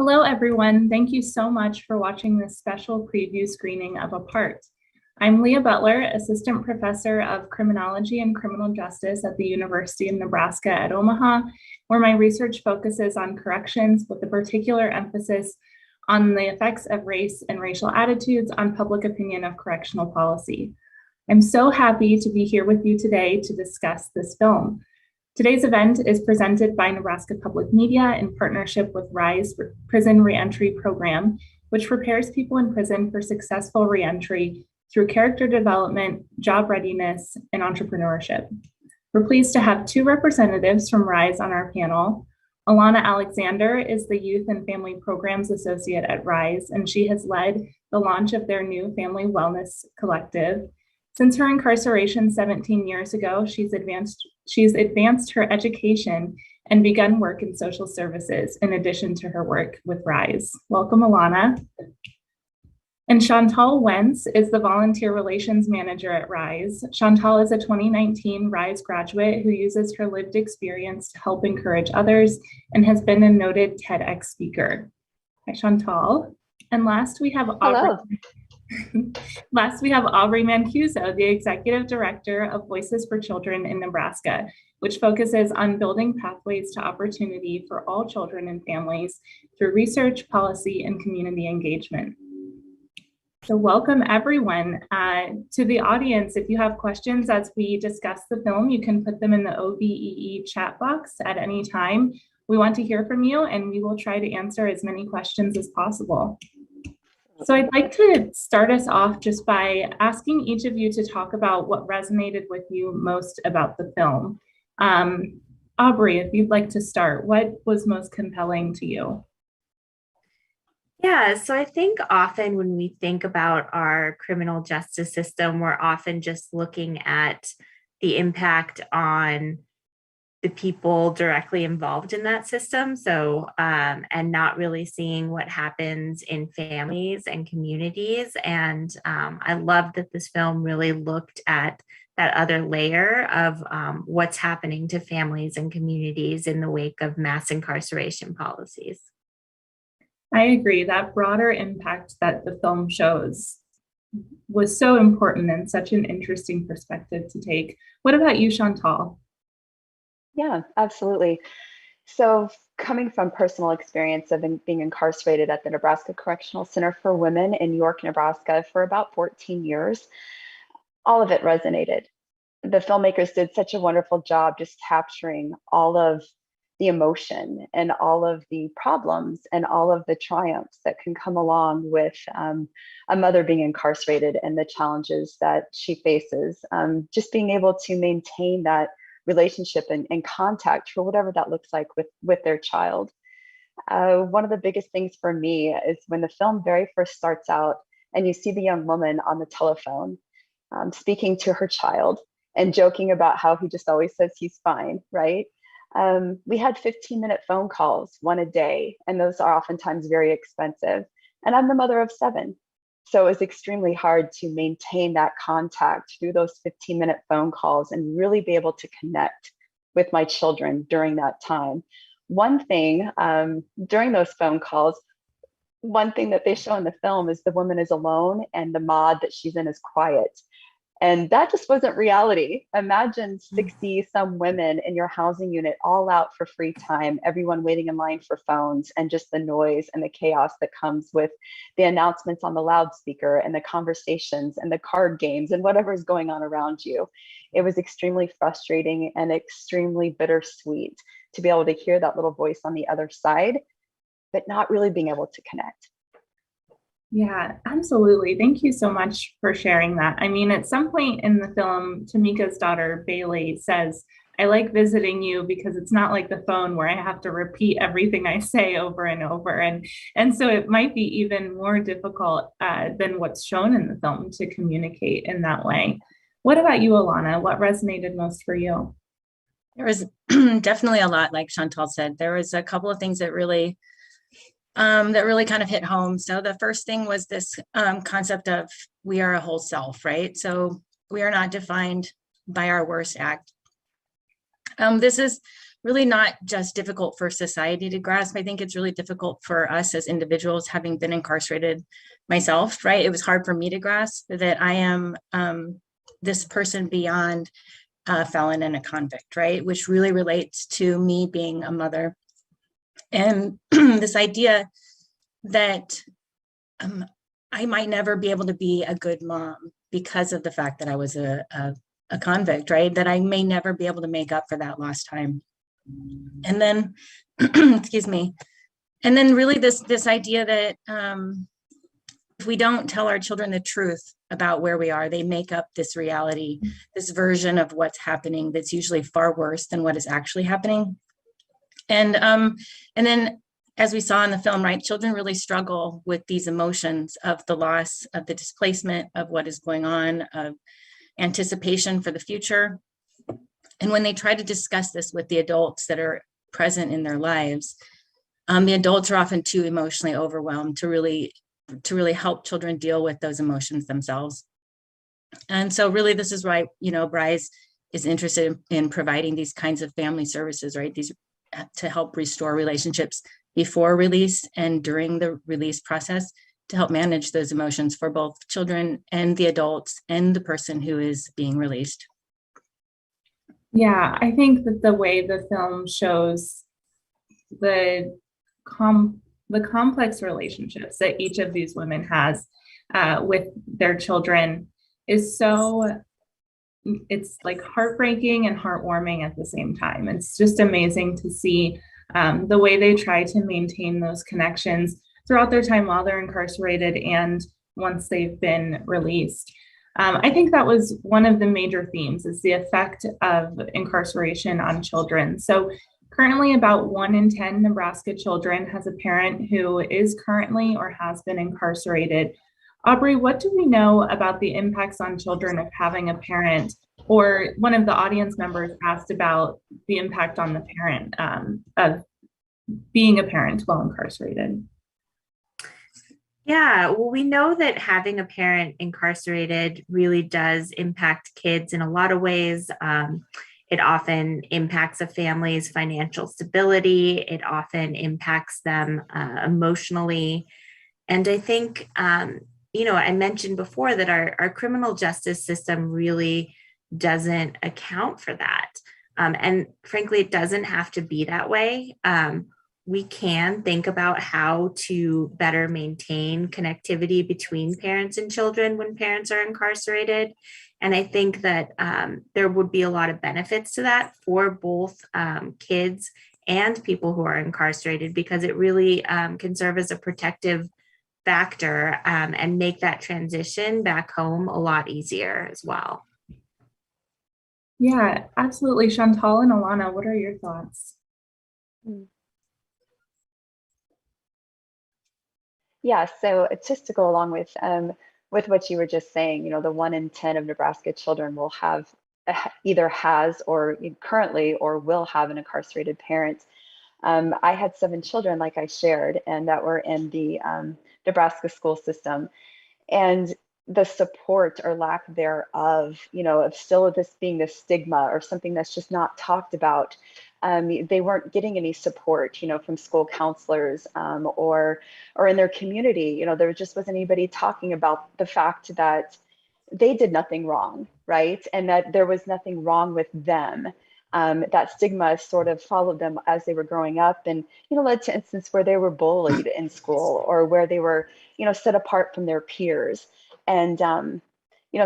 Hello, everyone. Thank you so much for watching this special preview screening of Apart. I'm Leah Butler, Assistant Professor of Criminology and Criminal Justice at the University of Nebraska at Omaha, where my research focuses on corrections with a particular emphasis on the effects of race and racial attitudes on public opinion of correctional policy. I'm so happy to be here with you today to discuss this film. Today's event is presented by Nebraska Public Media in partnership with RISE Prison Reentry Program, which prepares people in prison for successful reentry through character development, job readiness, and entrepreneurship. We're pleased to have two representatives from RISE on our panel. Alana Alexander is the Youth and Family Programs Associate at RISE, and she has led the launch of their new Family Wellness Collective. Since her incarceration 17 years ago, she's advanced her education and begun work in social services in addition to her work with RISE. Welcome, Alana. And Chantal Wentz is the Volunteer Relations Manager at RISE. Chantal is a 2019 RISE graduate who uses her lived experience to help encourage others and has been a noted TEDx speaker. Hi, Chantal. And last we have Aubrey. Last, we have Aubrey Mancuso, the Executive Director of Voices for Children in Nebraska, which focuses on building pathways to opportunity for all children and families through research, policy, and community engagement. So welcome everyone. To the audience, if you have questions as we discuss the film, you can put them in the OBEE chat box at any time. We want to hear from you and we will try to answer as many questions as possible. So I'd like to start us off just by asking each of you to talk about what resonated with you most about the film. Aubrey, if you'd like to start, what was most compelling to you? Yeah, so I think often when we think about our criminal justice system, we're often just looking at the impact on the people directly involved in that system. So, and not really seeing what happens in families and communities. And I love that this film really looked at that other layer of what's happening to families and communities in the wake of mass incarceration policies. I agree. That broader impact that the film shows was so important and such an interesting perspective to take. What about you, Chantal? Yeah, absolutely. So coming from personal experience of being incarcerated at the Nebraska Correctional Center for Women in York, Nebraska for about 14 years, all of it resonated. The filmmakers did such a wonderful job just capturing all of the emotion and all of the problems and all of the triumphs that can come along with a mother being incarcerated and the challenges that she faces. Just being able to maintain that relationship and contact for whatever that looks like with their child. One of the biggest things for me is when the film very first starts out and you see the young woman on the telephone speaking to her child and joking about how he just always says he's fine, right? We had 15-minute phone calls, one a day, and those are oftentimes very expensive. And I'm the mother of 7. So it was extremely hard to maintain that contact through those 15-minute phone calls and really be able to connect with my children during that time. One thing during those phone calls, one thing that they show in the film is the woman is alone and the mod that she's in is quiet. And that just wasn't reality. Imagine 60 some women in your housing unit all out for free time, everyone waiting in line for phones, and just the noise and the chaos that comes with the announcements on the loudspeaker and the conversations and the card games and whatever's going on around you. It was extremely frustrating and extremely bittersweet to be able to hear that little voice on the other side, but not really being able to connect. Yeah, absolutely. Thank you so much for sharing that. I mean, at some point in the film, Tamika's daughter, Bailey, says, I like visiting you because it's not like the phone where I have to repeat everything I say over and over. And so it might be even more difficult than what's shown in the film to communicate in that way. What about you, Alana? What resonated most for you? There was definitely a lot, like Chantal said. There was a couple of things that really kind of hit home. So the first thing was this concept of we are a whole self, right? So we are not defined by our worst act. This is really not just difficult for society to grasp. I think it's really difficult for us as individuals, having been incarcerated myself, right? It was hard for me to grasp that I am this person beyond a felon and a convict, right? Which really relates to me being a mother. And this idea that I might never be able to be a good mom because of the fact that I was a convict, right? That I may never be able to make up for that lost time. And then, excuse me. And then really this idea that if we don't tell our children the truth about where we are, they make up this reality, this version of what's happening that's usually far worse than what is actually happening. And then, as we saw in the film, right, children really struggle with these emotions of the loss, of the displacement, of what is going on, of anticipation for the future. And when they try to discuss this with the adults that are present in their lives, the adults are often too emotionally overwhelmed to really help children deal with those emotions themselves. And so really this is why, Bryce is interested in providing these kinds of family services, right? These to help restore relationships before release and during the release process, to help manage those emotions for both children and the adults and the person who is being released. Yeah, I think that the way the film shows the complex relationships that each of these women has with their children is it's like heartbreaking and heartwarming at the same time. It's just amazing to see the way they try to maintain those connections throughout their time while they're incarcerated and once they've been released. I think that was one of the major themes, is the effect of incarceration on children. So currently about 1 in 10 Nebraska children has a parent who is currently or has been incarcerated. Aubrey, what do we know about the impacts on children of having a parent? Or one of the audience members asked about the impact on the parent of being a parent while incarcerated. Yeah, well, we know that having a parent incarcerated really does impact kids in a lot of ways. It often impacts a family's financial stability. It often impacts them emotionally. And I think, I mentioned before that our criminal justice system really doesn't account for that. And frankly, it doesn't have to be that way. We can think about how to better maintain connectivity between parents and children when parents are incarcerated. And I think that there would be a lot of benefits to that for both kids and people who are incarcerated, because it really can serve as a protective factor and make that transition back home a lot easier as well. Yeah, absolutely. Chantal and Alana, what are your thoughts? Yeah, so it's just to go along with what you were just saying, the 1 in 10 of Nebraska children will have either has or currently or will have an incarcerated parent. I had 7 children, like I shared, and that were in the Nebraska school system. And the support or lack thereof, of still this being the stigma or something that's just not talked about. They weren't getting any support, from school counselors or in their community. There just wasn't anybody talking about the fact that they did nothing wrong, right? And that there was nothing wrong with them. That stigma sort of followed them as they were growing up, and led to instances where they were bullied in school or where they were set apart from their peers. And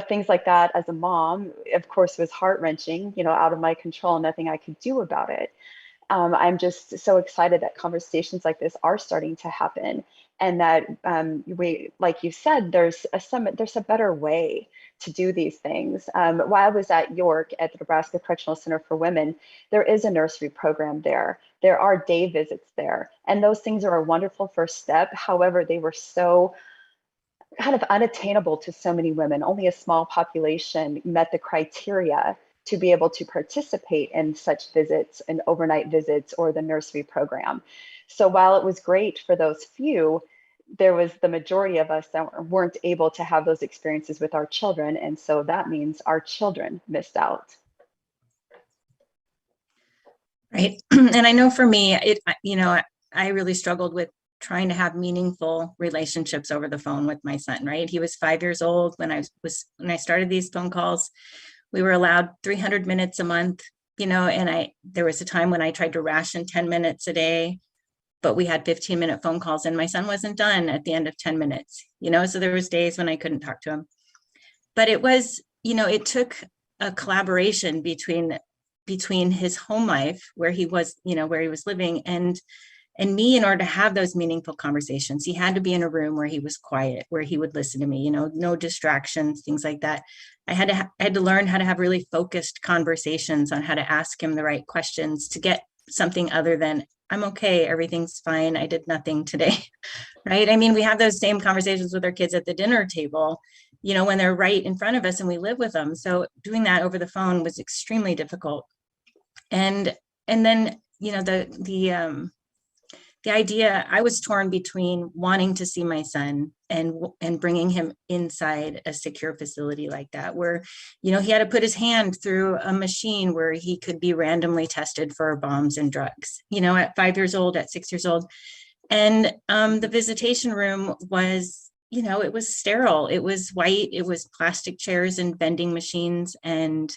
things like that. As a mom, of course, was heart-wrenching, out of my control, nothing I could do about it. I'm just so excited that conversations like this are starting to happen, and that we, like you said, there's a better way to do these things. While I was at York at the Nebraska Correctional Center for Women, there is a nursery program there. There are day visits there, and those things are a wonderful first step. However, they were so kind of unattainable to so many women. Only a small population met the criteria to be able to participate in such visits and overnight visits or the nursery program. So while it was great for those few, there was the majority of us that weren't able to have those experiences with our children. And so that means our children missed out. right? And I know for me, I really struggled with trying to have meaningful relationships over the phone with my son, right? He was 5 years old when I started these phone calls. We were allowed 300 minutes a month, and there was a time when I tried to ration 10 minutes a day, but we had 15-minute phone calls and my son wasn't done at the end of 10 minutes, so there was days when I couldn't talk to him. But it was, it took a collaboration between his home life where he was living and me in order to have those meaningful conversations. He had to be in a room where he was quiet, where he would listen to me, no distractions, things like that. I had to learn how to have really focused conversations on how to ask him the right questions to get something other than, I'm okay, everything's fine, I did nothing today, right? I mean, we have those same conversations with our kids at the dinner table, when they're right in front of us and we live with them. So doing that over the phone was extremely difficult. And then, the idea, I was torn between wanting to see my son and bringing him inside a secure facility like that, where, he had to put his hand through a machine where he could be randomly tested for bombs and drugs, at 5 years old, at 6 years old. And the visitation room was, it was sterile. It was white. It was plastic chairs and vending machines and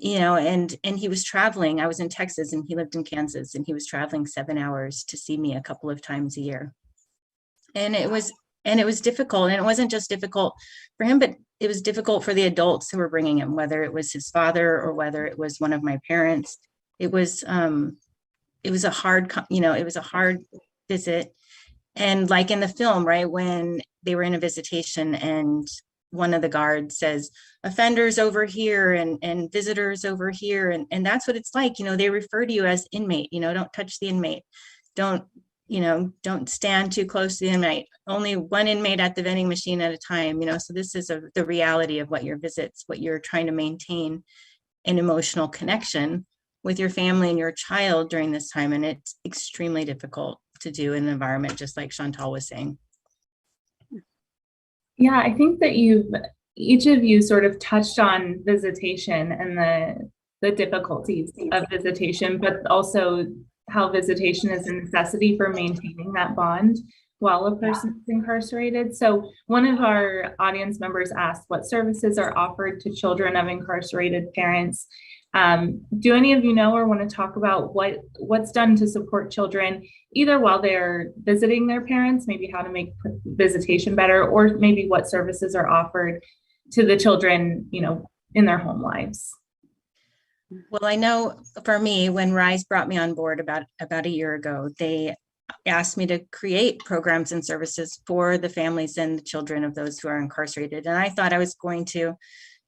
and he was traveling. I was in Texas and he lived in Kansas, and he was traveling 7 hours to see me a couple of times a year. And it was difficult. And it wasn't just difficult for him, but it was difficult for the adults who were bringing him, whether it was his father or whether it was one of my parents. It was a hard visit. And like in the film, right, when they were in a visitation and one of the guards says, offenders over here and visitors over here. And that's what it's like, they refer to you as inmate, don't touch the inmate. Don't stand too close to the inmate. Only one inmate at the vending machine at a time, so this is the reality of what you're trying to maintain an emotional connection with your family and your child during this time. And it's extremely difficult to do in an environment, just like Chantal was saying. Yeah, I think that each of you sort of touched on visitation and the difficulties of visitation, but also how visitation is a necessity for maintaining that bond while a person is incarcerated. So one of our audience members asked what services are offered to children of incarcerated parents. Do any of you know or want to talk about what's done to support children, either while they're visiting their parents, maybe how to make visitation better, or maybe what services are offered to the children, in their home lives? Well, I know for me, when RISE brought me on board about a year ago, they asked me to create programs and services for the families and the children of those who are incarcerated. And I thought I was going to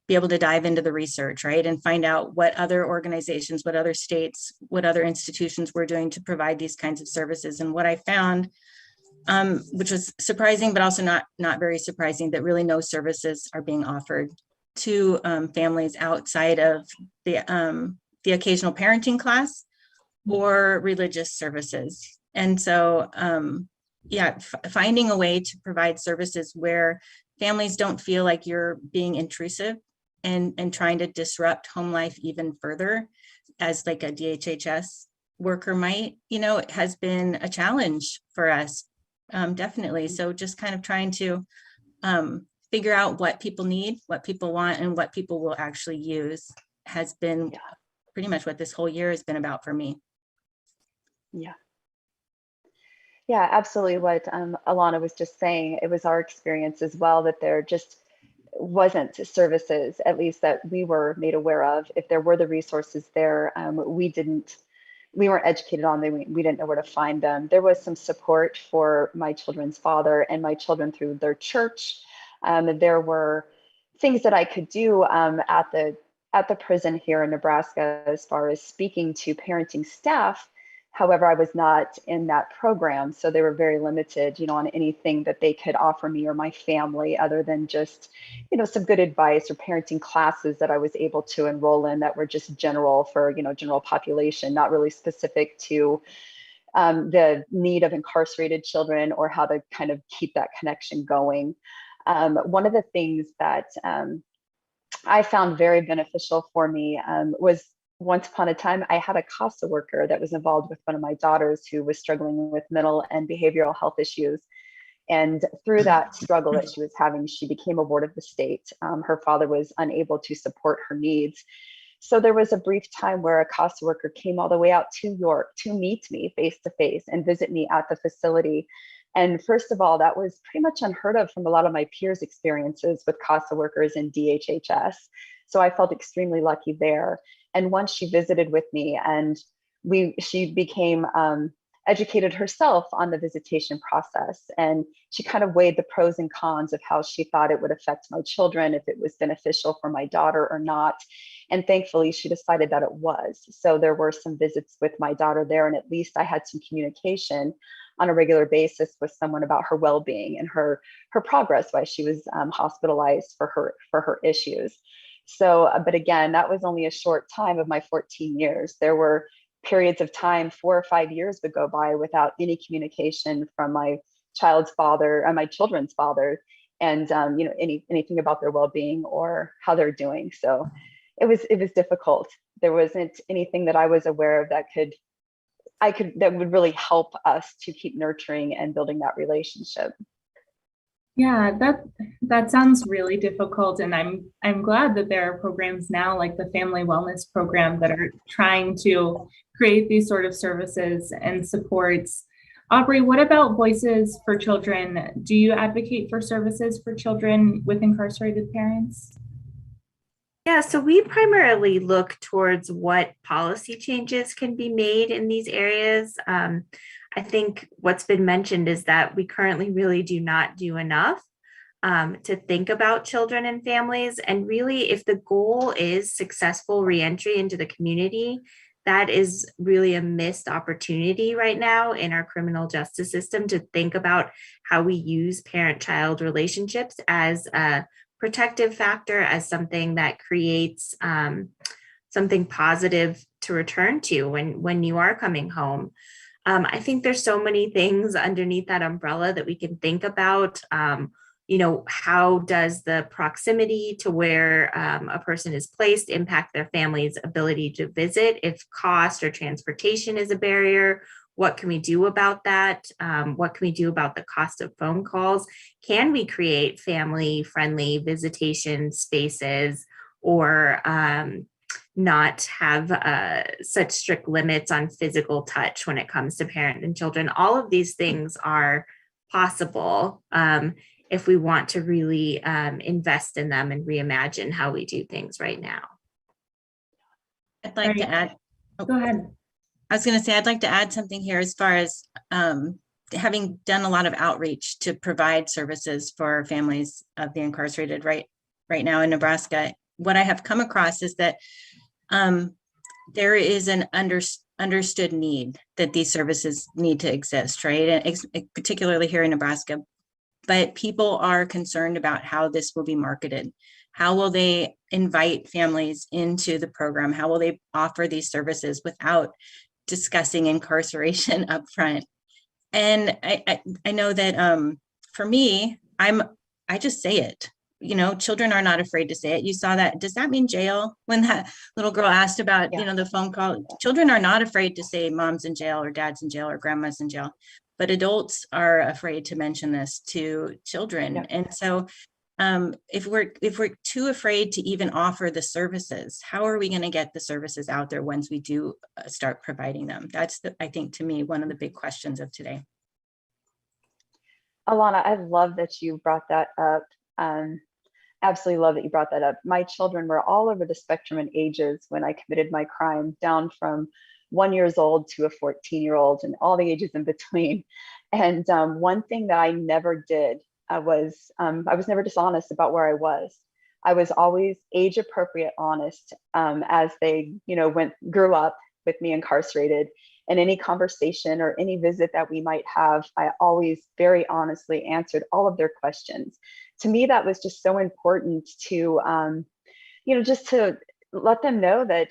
be able to dive into the research, right, and find out what other organizations, what other states, what other institutions were doing to provide these kinds of services. And what I found, which was surprising, but also not very surprising, that really no services are being offered to families outside of the occasional parenting class or religious services. And so, finding a way to provide services where families don't feel like you're being intrusive and trying to disrupt home life even further, as like a DHHS worker might, it has been a challenge for us, definitely. So just kind of trying to figure out what people need, what people want, and what people will actually use has been pretty much what this whole year has been about for me. Yeah, absolutely. What Alana was just saying, it was our experience as well that there just wasn't services, at least that we were made aware of. If there were the resources there, we weren't educated on them. We didn't know where to find them. There was some support for my children's father and my children through their church. There were things that I could do at the prison here in Nebraska as far as speaking to parenting staff. However, I was not in that program, so they were very limited, on anything that they could offer me or my family, other than just, some good advice or parenting classes that I was able to enroll in that were just general for, general population, not really specific to the need of incarcerated children or how to kind of keep that connection going. One of the things that I found very beneficial for me was once upon a time, I had a CASA worker that was involved with one of my daughters who was struggling with mental and behavioral health issues. And through that struggle that she was having, she became a ward of the state. Her father was unable to support her needs. So there was a brief time where a CASA worker came all the way out to York to meet me face to face and visit me at the facility. And first of all, that was pretty much unheard of from a lot of my peers' experiences with CASA workers in DHHS. So I felt extremely lucky there. And once she visited with me and she became educated herself on the visitation process. And she kind of weighed the pros and cons of how she thought it would affect my children, if it was beneficial for my daughter or not. And thankfully, she decided that it was. So there were some visits with my daughter there, and at least I had some communication on a regular basis with someone about her well-being and her progress while she was hospitalized for her issues. So, but again, that was only a short time of my 14 years. There were periods of time, 4 or 5 years would go by without any communication from my child's father and my children's father, and anything about their well-being or how they're doing. So it was difficult. There wasn't anything that I was aware of that would really help us to keep nurturing and building that relationship. Yeah, that sounds really difficult, and I'm glad that there are programs now like the Family Wellness Program that are trying to create these sort of services and supports. Aubrey, what about Voices for Children? Do you advocate for services for children with incarcerated parents? Yeah, so we primarily look towards what policy changes can be made in these areas. I think what's been mentioned is that we currently really do not do enough to think about children and families. And really, if the goal is successful reentry into the community, that is really a missed opportunity right now in our criminal justice system to think about how we use parent-child relationships as a protective factor, as something that creates something positive to return to when you are coming home. I think there's so many things underneath that umbrella that we can think about. How does the proximity to where a person is placed impact their family's ability to visit? If cost or transportation is a barrier, what can we do about that? What can we do about the cost of phone calls? Can we create family-friendly visitation spaces, or not have such strict limits on physical touch when it comes to parent and children? All of these things are possible if we want to really invest in them and reimagine how we do things right now. I'd like to add. Go ahead. I was going to say, I'd like to add something here as far as having done a lot of outreach to provide services for families of the incarcerated right now in Nebraska. What I have come across is that there is an understood need that these services need to exist, right? And particularly here in Nebraska. But people are concerned about how this will be marketed. How will they invite families into the program? How will they offer these services without discussing incarceration up front? And I know that for me, I just say it. Children are not afraid to say it. You saw that. Does that mean jail? When that little girl asked about, the phone call, children are not afraid to say mom's in jail or dad's in jail or grandma's in jail, but adults are afraid to mention this to children. Yeah. And so if we're too afraid to even offer the services, how are we going to get the services out there once we do start providing them? That's, I think, to me, one of the big questions of today. Alana, I love that you brought that up. Absolutely love that you brought that up. My children were all over the spectrum in ages when I committed my crime, down from 1 year old to a 14-year-old and all the ages in between. And one thing that I never did I was never dishonest about where I was. I was always age appropriate honest as they, grew up with me incarcerated. And any conversation or any visit that we might have, I always very honestly answered all of their questions. To me, that was just so important to, just to let them know that,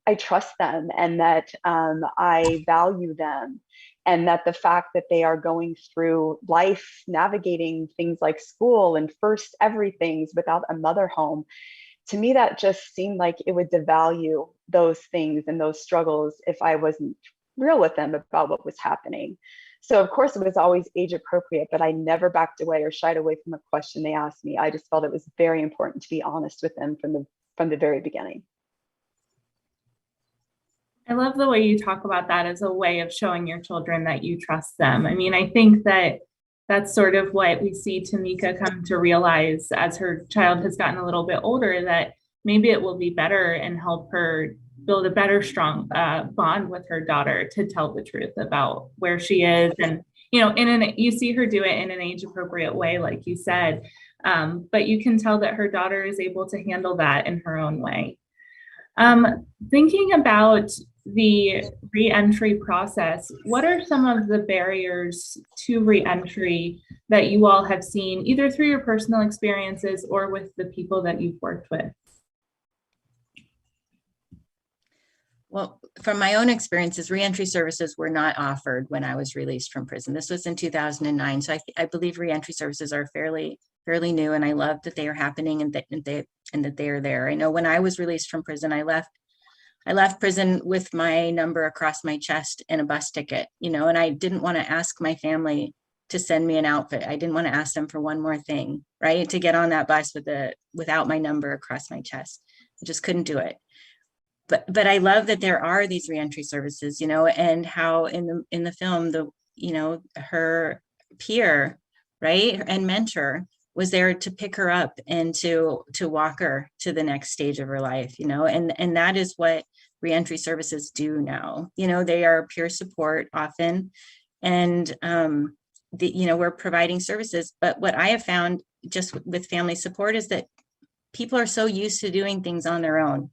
I trust them and that I value them, and that the fact that they are going through life, navigating things like school and first everything's without a mother home, to me, that just seemed like it would devalue those things and those struggles if I wasn't real with them about what was happening. So of course it was always age appropriate, but I never backed away or shied away from a question they asked me. I just felt it was very important to be honest with them from the very beginning. I love the way you talk about that as a way of showing your children that you trust them. I mean, I think that that's sort of what we see Tamika come to realize as her child has gotten a little bit older, that maybe it will be better and help her build a better, strong bond with her daughter to tell the truth about where she is. And, you know, you see her do it in an age appropriate way, like you said, but you can tell that her daughter is able to handle that in her own way. Thinking about the re-entry process, what are some of the barriers to re-entry that you all have seen, either through your personal experiences or with the people that you've worked with? Well, from my own experiences, reentry services were not offered when I was released from prison. This was in 2009. So I believe reentry services are fairly new, and I love that they are happening and that they are there. I know when I was released from prison, I left prison with my number across my chest and a bus ticket, you know, and I didn't want to ask my family to send me an outfit. I didn't want to ask them for one more thing, right? To get on that bus without my number across my chest. I just couldn't do it. But I love that there are these reentry services, you know, and how in the film, her peer, right, and mentor was there to pick her up and to walk her to the next stage of her life, you know, and that is what reentry services do now. You know, they are peer support often, and we're providing services. But what I have found just with family support is that people are so used to doing things on their own.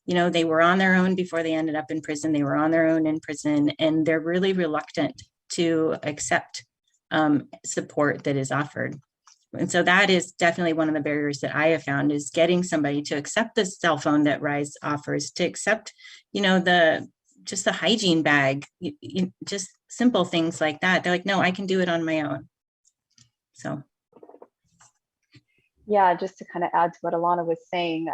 You know, they were on their own before they ended up in prison. They were on their own in prison, and they're really reluctant to accept support that is offered. And so that is definitely one of the barriers that I have found, is getting somebody to accept the cell phone that RISE offers, to accept, you know, the hygiene bag, just simple things like that. They're like, no, I can do it on my own. So. Yeah, just to kind of add to what Alana was saying,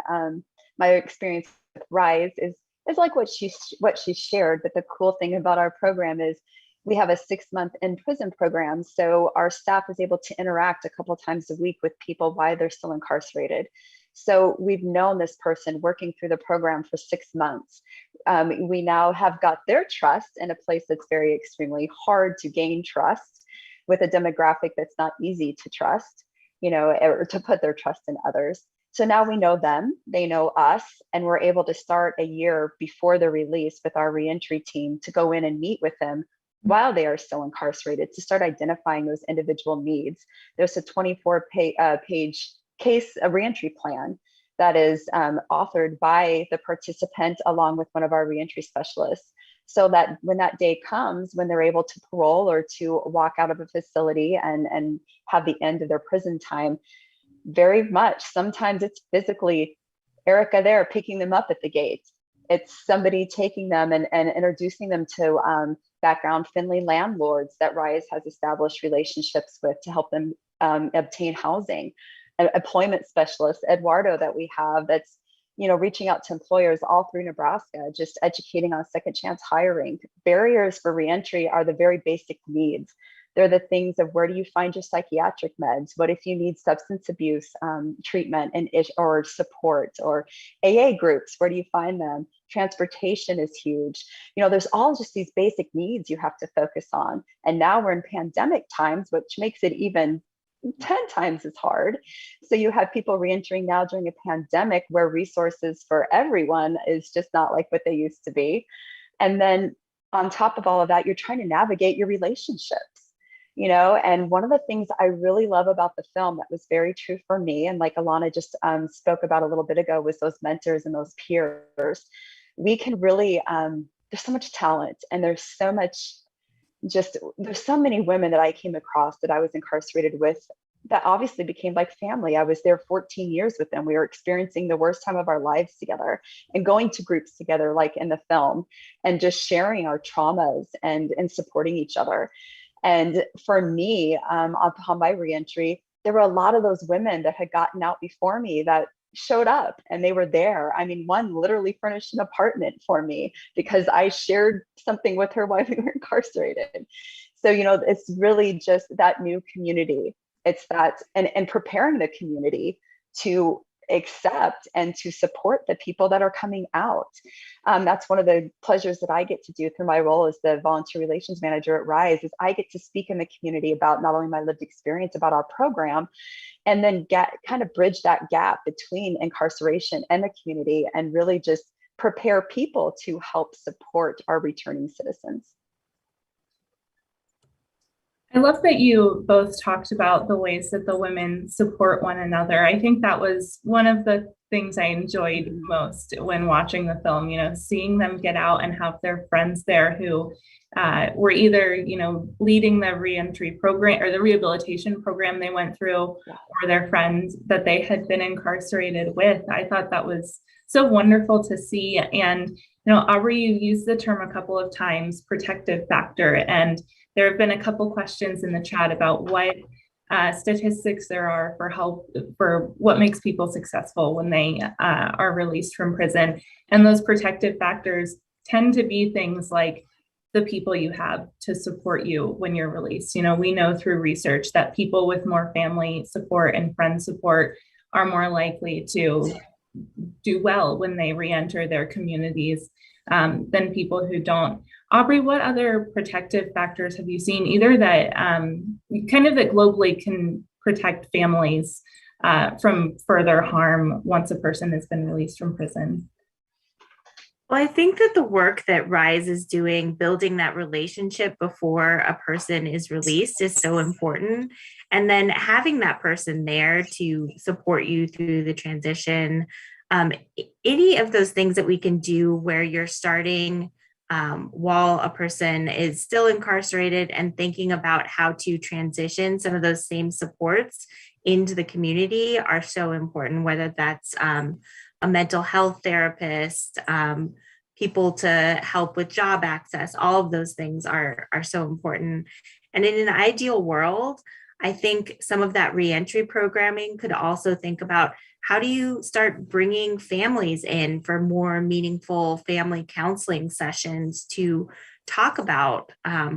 my experience with RISE is like what she shared. But the cool thing about our program is we have a 6-month in prison program. So our staff is able to interact a couple of times a week with people while they're still incarcerated. So we've known this person working through the program for 6 months. We now have got their trust in a place that's very extremely hard to gain trust, with a demographic that's not easy to trust, you know, or to put their trust in others. So now we know them, they know us, and we're able to start a year before the release with our reentry team to go in and meet with them while they are still incarcerated, to start identifying those individual needs. There's a 24-page a reentry plan that is authored by the participant along with one of our reentry specialists, so that when that day comes, when they're able to parole or to walk out of a facility and have the end of their prison time, very much, sometimes it's physically Erica there picking them up at the gate. It's somebody taking them and introducing them to background Finley landlords that RISE has established relationships with to help them obtain housing. An employment specialist, Eduardo, that we have, that's, you know, reaching out to employers all through Nebraska, just educating on second chance hiring. Barriers for reentry are the very basic needs. They're the things of, where do you find your psychiatric meds? What if you need substance abuse treatment or support, or AA groups? Where do you find them? Transportation is huge. You know, there's all just these basic needs you have to focus on. And now we're in pandemic times, which makes it even 10 times as hard. So you have people reentering now during a pandemic, where resources for everyone is just not like what they used to be. And then on top of all of that, you're trying to navigate your relationships. You know, and one of the things I really love about the film that was very true for me, and like Alana just spoke about a little bit ago, was those mentors and those peers. We can really, there's so much talent, and there's so many women that I came across that I was incarcerated with that obviously became like family. I was there 14 years with them. We were experiencing the worst time of our lives together and going to groups together, like in the film, and just sharing our traumas and supporting each other. And for me, upon my reentry, there were a lot of those women that had gotten out before me that showed up and they were there. I mean, one literally furnished an apartment for me because I shared something with her while we were incarcerated. So, it's really just that new community. It's that, and preparing the community to accept and to support the people that are coming out. That's one of the pleasures that I get to do through my role as the volunteer relations manager at RISE, is I get to speak in the community about not only my lived experience about our program, and then kind of bridge that gap between incarceration and the community, and really just prepare people to help support our returning citizens. I love that you both talked about the ways that the women support one another. I think that was one of the things I enjoyed most when watching the film, seeing them get out and have their friends there who were either, leading the reentry program or the rehabilitation program they went through, or their friends that they had been incarcerated with. I thought that was so wonderful to see. And, Aubrey, you used the term a couple of times, protective factor, and there have been a couple questions in the chat about what statistics there are for what makes people successful when they are released from prison. And those protective factors tend to be things like the people you have to support you when you're released. We know through research that people with more family support and friend support are more likely to do well when they re-enter their communities than people who don't. Aubrey, what other protective factors have you seen, either that that globally can protect families from further harm once a person has been released from prison? Well, I think that the work that RISE is doing, building that relationship before a person is released, is so important. And then having that person there to support you through the transition. Any of those things that we can do where you're starting while a person is still incarcerated and thinking about how to transition some of those same supports into the community are so important, whether that's a mental health therapist, people to help with job access. All of those things are so important. And in an ideal world, I think some of that reentry programming could also think about, how do you start bringing families in for more meaningful family counseling sessions to talk about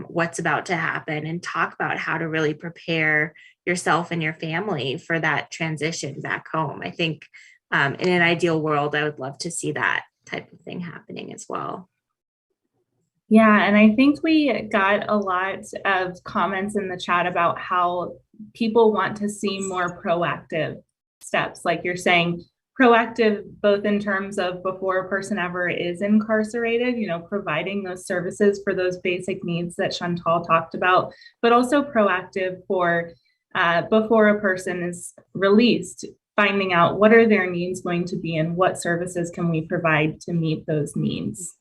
what's about to happen and talk about how to really prepare yourself and your family for that transition back home? I think in an ideal world, I would love to see that type of thing happening as well. Yeah, and I think we got a lot of comments in the chat about how people want to see more proactive steps, like you're saying, proactive both in terms of before a person ever is incarcerated, providing those services for those basic needs that Chantal talked about, but also proactive for before a person is released, finding out what are their needs going to be and what services can we provide to meet those needs.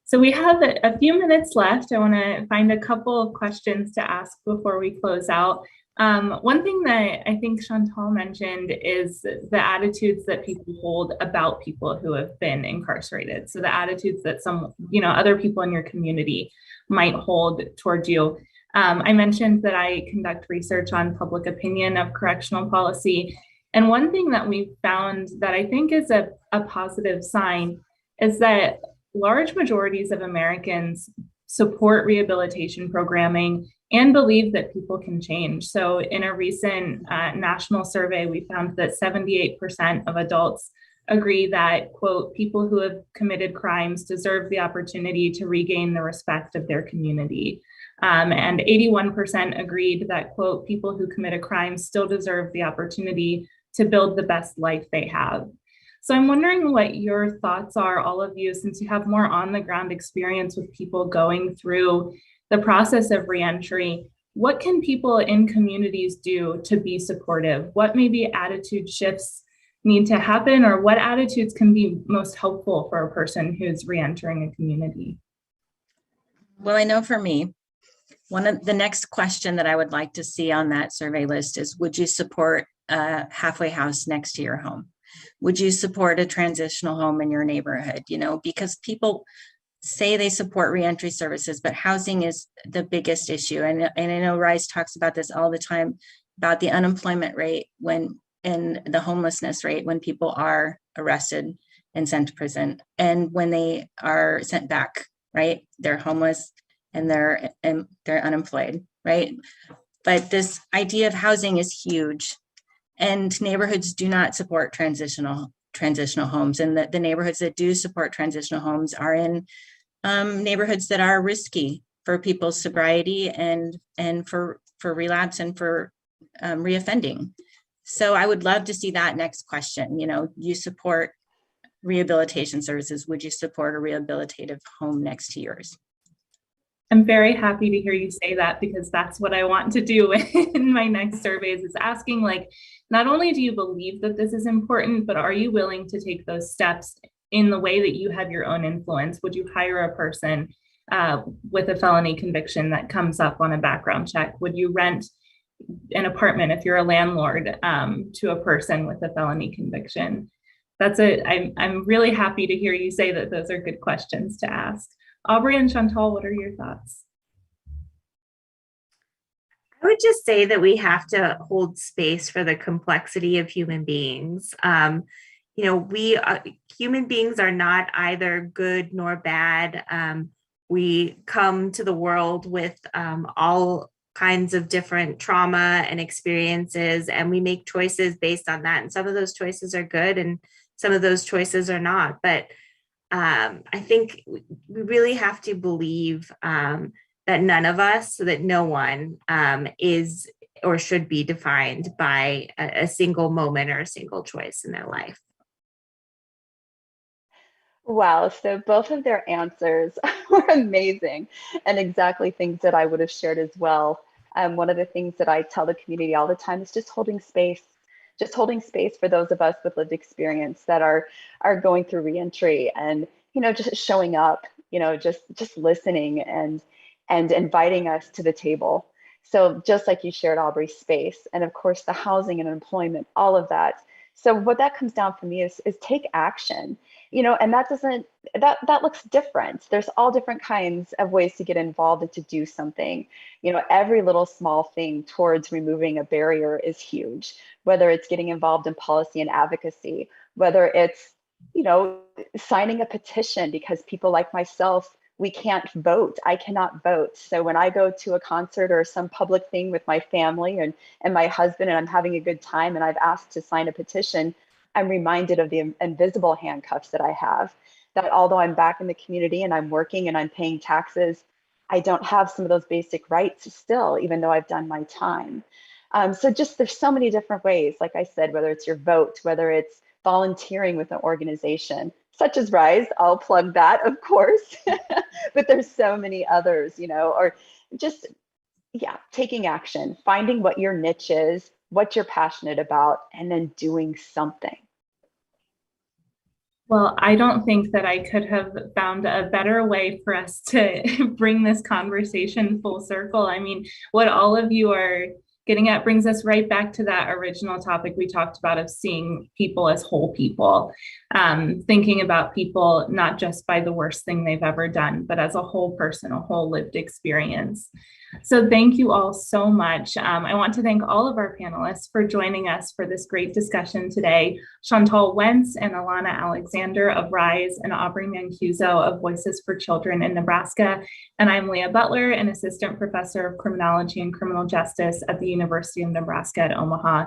So we have a few minutes left. I want to find a couple of questions to ask before we close out. One thing that I think Chantal mentioned is the attitudes that people hold about people who have been incarcerated. So the attitudes that some, other people in your community might hold towards you. I mentioned that I conduct research on public opinion of correctional policy. And one thing that we found that I think is a positive sign is that large majorities of Americans support rehabilitation programming and believe that people can change. So in a recent national survey, we found that 78% of adults agree that, quote, people who have committed crimes deserve the opportunity to regain the respect of their community. And 81% agreed that, quote, people who commit a crime still deserve the opportunity to build the best life they have. So I'm wondering what your thoughts are, all of you, since you have more on the ground experience with people going through the process of reentry. What can people in communities do to be supportive? What maybe attitude shifts need to happen, or what attitudes can be most helpful for a person who's reentering a community? Well, I know for me, one of the next question that I would like to see on that survey list is, would you support a halfway house next to your home? Would you support a transitional home in your neighborhood? Because people say they support reentry services, but housing is the biggest issue. And I know RISE talks about this all the time, about the unemployment rate when the homelessness rate when people are arrested and sent to prison, and when they are sent back, right? They're homeless and they're unemployed, right? But this idea of housing is huge, and neighborhoods do not support transitional homes, and the neighborhoods that do support transitional homes are in neighborhoods that are risky for people's sobriety and for relapse and for reoffending. So I would love to see that next question. You know, you support rehabilitation services. Would you support a rehabilitative home next to yours? I'm very happy to hear you say that, because that's what I want to do in my next surveys, is asking, like, not only do you believe that this is important, but are you willing to take those steps in the way that you have your own influence? Would you hire a person with a felony conviction that comes up on a background check? Would you rent an apartment if you're a landlord to a person with a felony conviction? I'm really happy to hear you say that those are good questions to ask. Aubrey and Chantal, what are your thoughts? I would just say that we have to hold space for the complexity of human beings. You know, human beings are not either good nor bad. We come to the world with all kinds of different trauma and experiences, and we make choices based on that. And some of those choices are good and some of those choices are not. But I think we really have to believe that none of us, so that no one is or should be defined by a single moment or a single choice in their life. Wow, so both of their answers were amazing and exactly things that I would have shared as well. One of the things that I tell the community all the time is just holding space for those of us with lived experience that are going through reentry, and just showing up, just listening and inviting us to the table. So just like you shared, Aubrey, space, and of course the housing and employment, all of that. So what that comes down for me is take action, and that looks different. There's all different kinds of ways to get involved and to do something. Every little small thing towards removing a barrier is huge, whether it's getting involved in policy and advocacy, whether it's, signing a petition because people like myself, we can't vote. I cannot vote. So when I go to a concert or some public thing with my family and my husband, and I'm having a good time and I've asked to sign a petition, I'm reminded of the invisible handcuffs that I have, that although I'm back in the community and I'm working and I'm paying taxes, I don't have some of those basic rights still, even though I've done my time. So just there's so many different ways, like I said, whether it's your vote, whether it's volunteering with an organization such as Rise, I'll plug that, of course, but there's so many others, or just, taking action, finding what your niche is, what you're passionate about, and then doing something. Well, I don't think that I could have found a better way for us to bring this conversation full circle. I mean, what all of you are getting at brings us right back to that original topic we talked about of seeing people as whole people, thinking about people not just by the worst thing they've ever done, but as a whole person, a whole lived experience. So thank you all so much. I want to thank all of our panelists for joining us for this great discussion today. Chantal Wentz and Alana Alexander of RISE, and Aubrey Mancuso of Voices for Children in Nebraska. And I'm Leah Butler, an assistant professor of criminology and criminal justice at the University of Nebraska at Omaha.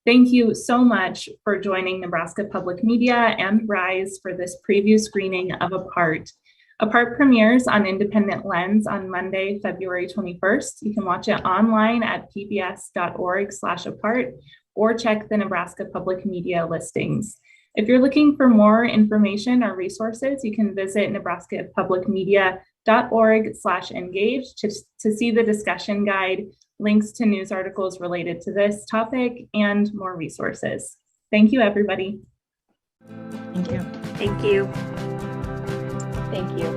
Thank you so much for joining Nebraska Public Media and RISE for this preview screening of Apart. Apart premieres on Independent Lens on Monday, February 21st. You can watch it online at pbs.org/apart or check the Nebraska Public Media listings. If you're looking for more information or resources, you can visit nebraskapublicmedia.org/engage to see the discussion guide, links to news articles related to this topic, and more resources. Thank you, everybody. Thank you. Thank you. Thank you.